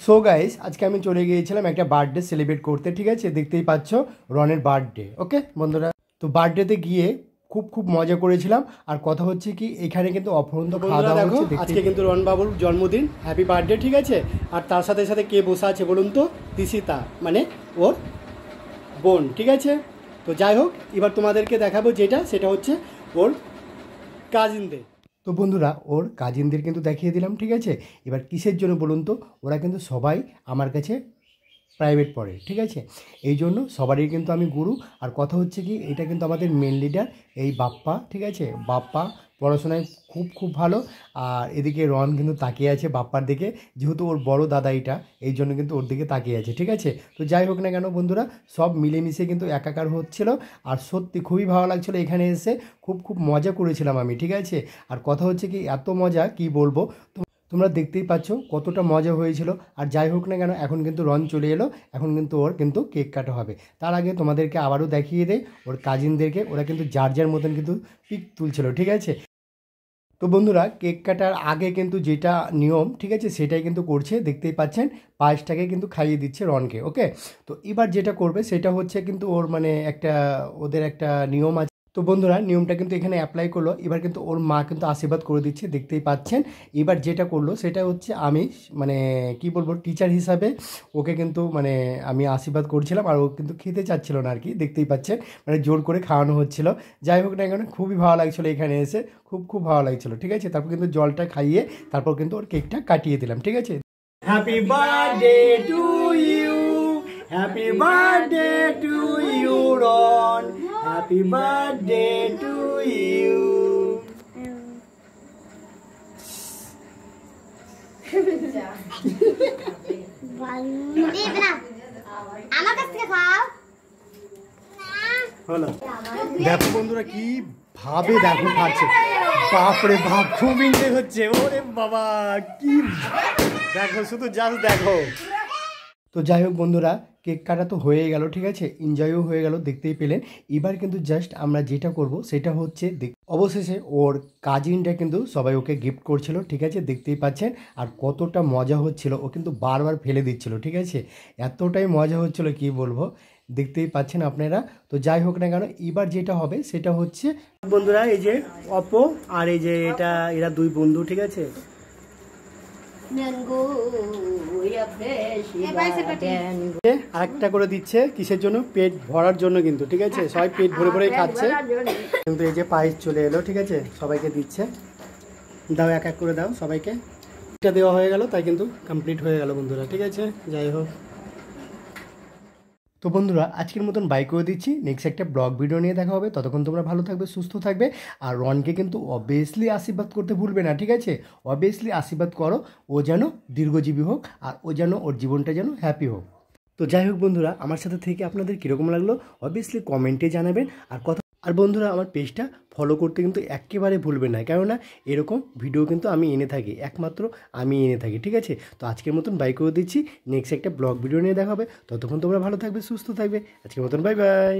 So guys আজকে আমি চলে গিয়েছিলাম একটা বার্থডে সেলিব্রেট করতে, ঠিক আছে? দেখতেই পাচ্ছ রনের বার্থডে। ওকে বন্ধুরা, তো বার্থডেতে গিয়ে খুব মজা করেছিলাম। আর কথা হচ্ছে কি, এখানে কিন্তু অফুরন্ত খাওয়া দাওয়া হচ্ছে। আজকে কিন্তু রন বাবুর জন্মদিন, হ্যাপি বার্থডে, ঠিক আছে? আর তার সাথে সাথে কে বসে আছে বলুন তো? তিশিতা, মানে ওর বোন, ঠিক আছে? তো যাই হোক, এবার তোমাদেরকে দেখাবো সেটা হচ্ছে ওর কাজিনদের। তো বন্ধুরা, ওর কাজিনদের কিন্তু দেখিয়ে দিলাম, ঠিক আছে? এবার কিসের জন্য বলুন তো? ওরা কিন্তু সবাই আমার কাছে প্রাইভেট পড়ে, ঠিক আছে? এই জন্য সবারই কিন্তু আমি গুরু। আর কথা হচ্ছে কি, এটা কিন্তু আমাদের মেন লিডার এই বাপ্পা, ঠিক আছে? বাপ্পা পড়াশোনায় খুব ভালো। আর এদিকে রন কিন্তু তাকিয়ে আছে বাপ্পার দিকে, যেহেতু ওর বড় দাদা এটা, এই জন্য কিন্তু ওর দিকে তাকিয়ে আছে, ঠিক আছে? তো যাই হোক না কেন বন্ধুরা, সব মিলেমিশে কিন্তু একাকার হচ্ছিল। আর সত্যি খুবই ভালো লাগছিলো এখানে এসে, খুব মজা করেছিলাম আমি, ঠিক আছে? আর কথা হচ্ছে কি, এত মজা কি বলবো, তোমরা দেখতেই পাচ্ছ কতটা মজা হয়েছিল। আর যাই হোক না কেন, এখন কিন্তু রন চলে এলো, এখন কিন্তু ওর কিন্তু কেক কাটা হবে। তার আগে তোমাদেরকে আবারও দেখিয়ে দেয় ওর কাজিনদেরকে, ওরা কিন্তু যার মতন কিন্তু পিক তুলছিল, ঠিক আছে? তো বন্ধুরা, কেক কাটার আগে কিন্তু যেটা নিয়ম, ঠিক আছে, সেটাই কিন্তু করছে। দেখতেই পাচ্ছেন পায়েসটাকে কিন্তু খাইয়ে দিচ্ছে রনকে। ওকে, তো এবার যেটা করবে সেটা হচ্ছে কিন্তু ওর মানে ওদের একটা নিয়ম আছে। তো বন্ধুরা, নিয়মটা কিন্তু এখানে অ্যাপ্লাই করলো। এবার কিন্তু ওর মা কিন্তু আশীর্বাদ করে দিচ্ছে, দেখতেই পাচ্ছেন। এবার যেটা করলো সেটা হচ্ছে আমি মানে কি বলবো, টিচার হিসাবে ওকে কিন্তু মানে আমি আশীর্বাদ করছিলাম। আর ও কিন্তু খেতে চাচ্ছিল না আর কি, দেখতেই পাচ্ছেন, মানে জোর করে খাওয়ানো হচ্ছিল। যাই হোক না কেন, খুবই ভালো লাগছিলো এখানে এসে, খুব ভালো লাগছিলো, ঠিক আছে? তারপর কিন্তু জলটা খাইয়ে তারপর কিন্তু ওর কেকটা কাটিয়ে দিলাম, ঠিক আছে? Happy birthday to you, happy birthday to you Ron, happy birthday to you. আমার কাছ থেকে খাও। হলো, দেখো বন্ধুরা কি ভাবে দেখো খাচ্ছে, বাপরে বাপ, খুব এনজয় হচ্ছে। ওরে বাবা, কি দেখো, শুধু জাস্ট দেখো। তো যাই হোক বন্ধুরা, কেক কাটা তো হয়ে গেল, ঠিক আছে? এনজয়ও হয়ে গেল, দেখতেই পেলেন। এবার কিন্তু জাস্ট আমরা যেটা করব সেটা হচ্ছে অবশেষে ওর কাজিনটা কিন্তু সবাই ওকে গিফট করছিল, ঠিক আছে? দেখতেই পাচ্ছেন। আর কতটা মজা হচ্ছিল, ও কিন্তু বারবার ফেলে দিচ্ছিল, ঠিক আছে? এতটাই মজা হচ্ছিল কি বলবো, দেখতেই পাচ্ছেন আপনারা। তো যাই হোক না কেন, এবার যেটা হবে সেটা হচ্ছে বন্ধুরা, এই যে অপো আর এই যে এরা দুই বন্ধু, ঠিক আছে? আরেকটা করে দিচ্ছে, কিসের জন্য? পেট ভরার জন্য কিন্তু, ঠিক আছে? সবাই পেট ভরে ভরে খাচ্ছে কিন্তু। এই যে পায়েস চলে এলো, ঠিক আছে? সবাইকে দিচ্ছে, দাও এক এক করে দাও সবাইকে। এটা দেওয়া হয়ে গেল, তাই কিন্তু কমপ্লিট হয়ে গেল বন্ধুরা, ঠিক আছে? যাই হোক, তো বন্ধুরা আজকের মতন বাই করে দিচ্ছি। নেক্সট একটা ব্লগ ভিডিও নিয়ে দেখা হবে। ততক্ষণ তোমরা ভালো থাকবে, সুস্থ থাকবে। আর রনকে কিন্তু অবভিয়াসলি আশীর্বাদ করতে ভুলবে না, ঠিক আছে? অবভিয়াসলি আশীর্বাদ করো, ও যেন দীর্ঘজীবী হোক, আর ও যেন ওর জীবনটা যেন হ্যাপি হোক। তো যাই হোক বন্ধুরা, আমার সাথে থেকে আপনাদের কীরকম লাগলো অবভিয়াসলি কমেন্টে জানাবেন। আর বন্ধুরা, আমার পেজটা ফলো করতে কিন্তু একেবারে ভুলবেন না, কেননা এরকম ভিডিও কিন্তু আমি এনে থাকি, একমাত্র আমি এনে থাকি, ঠিক আছে? তো আজকের মতন বাই করে দিচ্ছি। নেক্সট একটা ব্লগ ভিডিও নিয়ে দেখা হবে। ততক্ষণ তোমরা ভালো থাকবে, সুস্থ থাকবে। আজকের মতন বাই বাই।